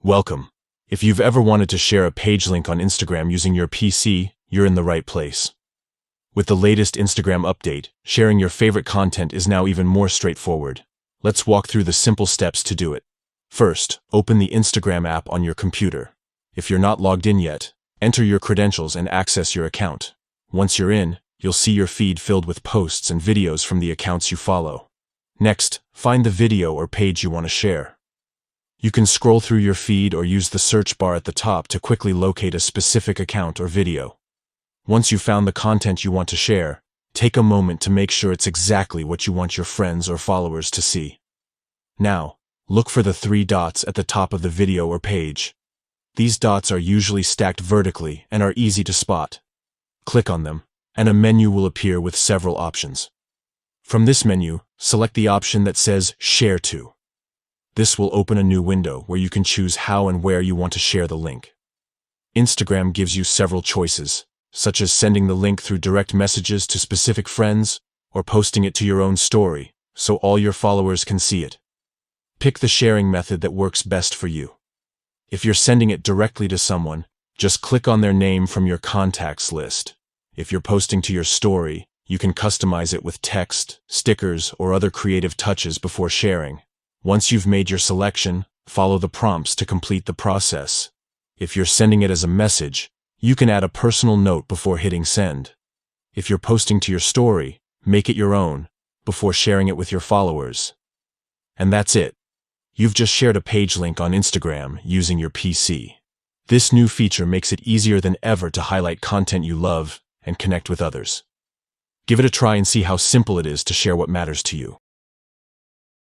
Welcome. If you've ever wanted to share a page link on Instagram using your PC, you're in the right place. With the latest Instagram update, sharing your favorite content is now even more straightforward. Let's walk through the simple steps to do it. First, open the Instagram app on your computer. If you're not logged in yet, enter your credentials and access your account. Once you're in, you'll see your feed filled with posts and videos from the accounts you follow. Next, find the video or page you want to share. You can scroll through your feed or use the search bar at the top to quickly locate a specific account or video. Once you've found the content you want to share, take a moment to make sure it's exactly what you want your friends or followers to see. Now, look for the 3 dots at the top of the video or page. These dots are usually stacked vertically and are easy to spot. Click on them, and a menu will appear with several options. From this menu, select the option that says Share To. This will open a new window where you can choose how and where you want to share the link. Instagram gives you several choices, such as sending the link through direct messages to specific friends or posting it to your own story so all your followers can see it. Pick the sharing method that works best for you. If you're sending it directly to someone, just click on their name from your contacts list. If you're posting to your story, you can customize it with text, stickers, or other creative touches before sharing. Once you've made your selection, follow the prompts to complete the process. If you're sending it as a message, you can add a personal note before hitting send. If you're posting to your story, make it your own before sharing it with your followers. And that's it. You've just shared a page link on Instagram using your PC. This new feature makes it easier than ever to highlight content you love and connect with others. Give it a try and see how simple it is to share what matters to you.